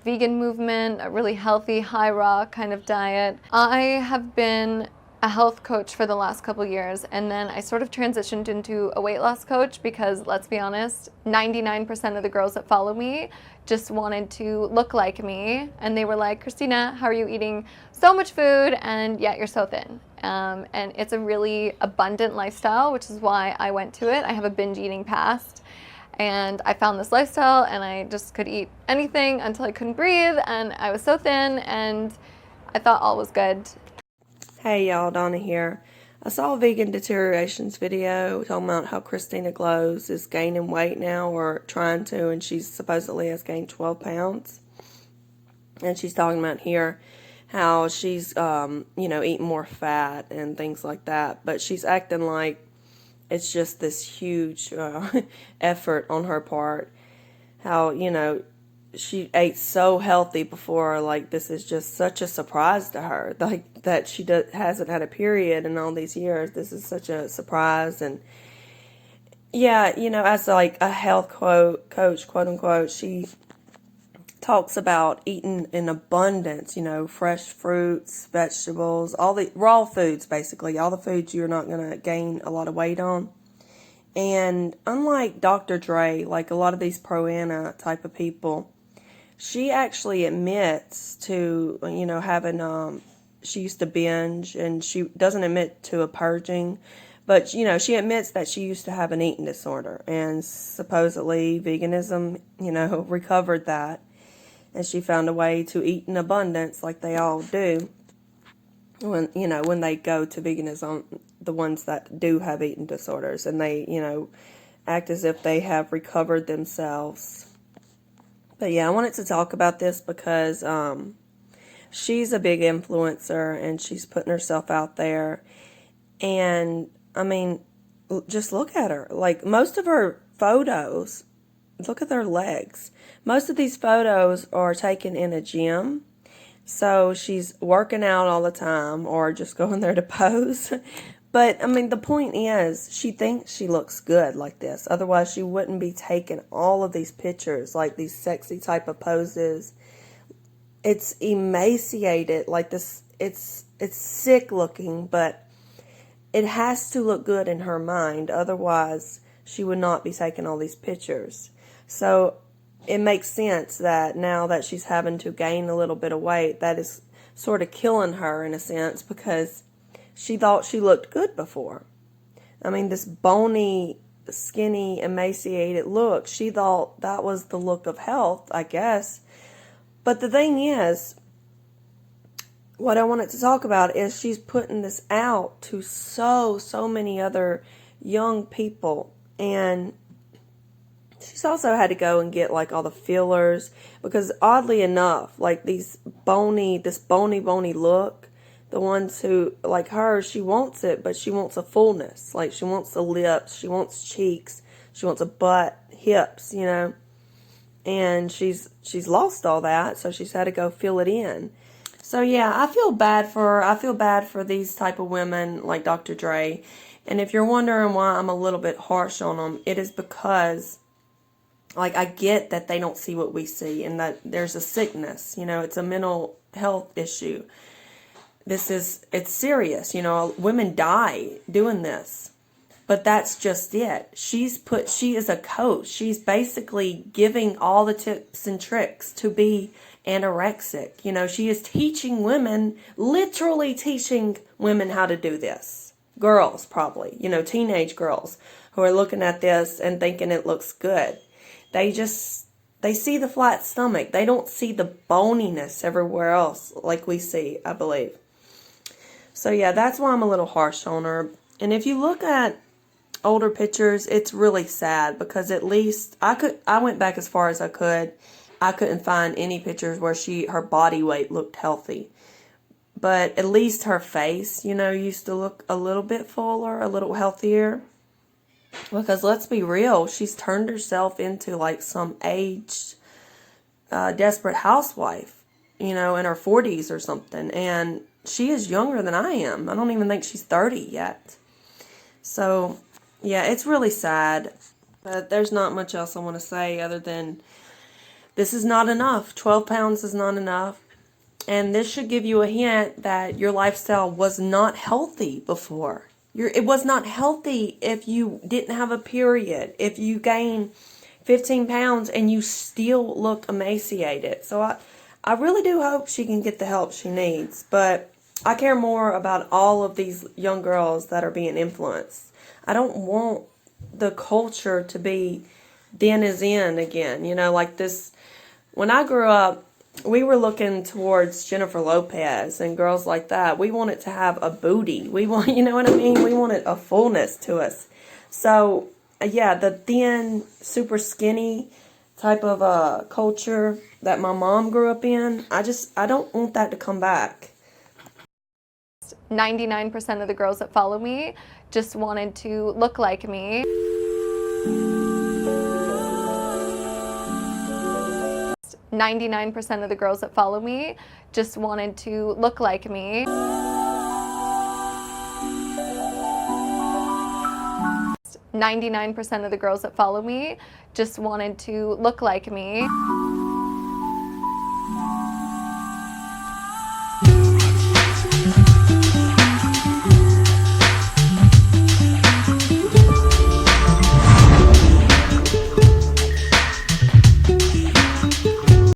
vegan movement, a really healthy, high raw kind of diet. I have been a health coach for the last couple years, and then I sort of transitioned into a weight loss coach because, let's be honest, 99% of the girls that follow me just wanted to look like me, and they were like, Christina, how are you eating so much food and yet you're so thin? And it's a really abundant lifestyle, which is why I went to it. I have a binge eating past, and I found this lifestyle, and I just could eat anything until I couldn't breathe, and I was so thin, and I thought all was good. Hey y'all, Donna here. I saw a vegan deteriorations video talking about how Christina Glows is gaining weight now, or trying to, and she supposedly has gained 12 pounds. And she's talking about here how she's, eating more fat and things like that. But she's acting like it's just this huge effort on her part. How, she ate so healthy before, like this is just such a surprise to her, like that she hasn't had a period in all these years. This is such a surprise. And yeah, as like a health coach, quote unquote, she talks about eating in abundance, fresh fruits, vegetables, all the raw foods, basically all the foods you're not going to gain a lot of weight on. And unlike Dr. Dre, like a lot of these pro-Anna type of people, she actually admits to, having, she used to binge, and she doesn't admit to a purging, but, she admits that she used to have an eating disorder, and supposedly veganism, recovered that, and she found a way to eat in abundance like they all do when they go to veganism, the ones that do have eating disorders, and they, act as if they have recovered themselves. But yeah, I wanted to talk about this because she's a big influencer, and she's putting herself out there. And I mean, just look at her. Like most of her photos, look at their legs. Most of these photos are taken in a gym. So she's working out all the time or just going there to pose. But, I mean, the point is, she thinks she looks good like this. Otherwise, she wouldn't be taking all of these pictures, like these sexy type of poses. It's emaciated, like this, it's sick looking, but it has to look good in her mind. Otherwise, she would not be taking all these pictures. So, it makes sense that now that she's having to gain a little bit of weight, that is sort of killing her in a sense, because she thought she looked good before. I mean, this bony, skinny, emaciated look, she thought that was the look of health, I guess. But the thing is, what I wanted to talk about is she's putting this out to so many other young people. And she's also had to go and get like all the fillers, because oddly enough, like this bony look, the ones who, like her, she wants it, but she wants a fullness. Like she wants the lips, she wants cheeks, she wants a butt, hips, and she's lost all that, so she's had to go fill it in. So yeah, I feel bad for these type of women like Dr. Dre. And if you're wondering why I'm a little bit harsh on them, it is because, like, I get that they don't see what we see, and that there's a sickness, it's a mental health issue. It's serious, women die doing this. But that's just it. She is a coach. She's basically giving all the tips and tricks to be anorexic. She is teaching women, literally teaching women how to do this. Girls, probably, teenage girls who are looking at this and thinking it looks good. They see the flat stomach. They don't see the boniness everywhere else like we see, I believe. So yeah, that's why I'm a little harsh on her. And if you look at older pictures, it's really sad, because at least I went back as far as I could. I couldn't find any pictures where her body weight looked healthy. But at least her face, used to look a little bit fuller, a little healthier. Because let's be real, she's turned herself into like some aged, desperate housewife, in her 40s or something. And she is younger than I am. I don't even think she's 30 yet. So, yeah, it's really sad. But there's not much else I want to say other than this is not enough. 12 pounds is not enough. And this should give you a hint that your lifestyle was not healthy before. It was not healthy if you didn't have a period, if you gain 15 pounds and you still look emaciated. So I really do hope she can get the help she needs. But I care more about all of these young girls that are being influenced. I don't want the culture to be then is in again. You know, like this, when I grew up, we were looking towards Jennifer Lopez and girls like that. We wanted to have a booty. We want, you know what I mean? We wanted a fullness to us. So, yeah, the thin, super skinny type of culture that my mom grew up in, I don't want that to come back. 99% of the girls that follow me just wanted to look like me. 99% of the girls that follow me just wanted to look like me. 99% of the girls that follow me just wanted to look like me.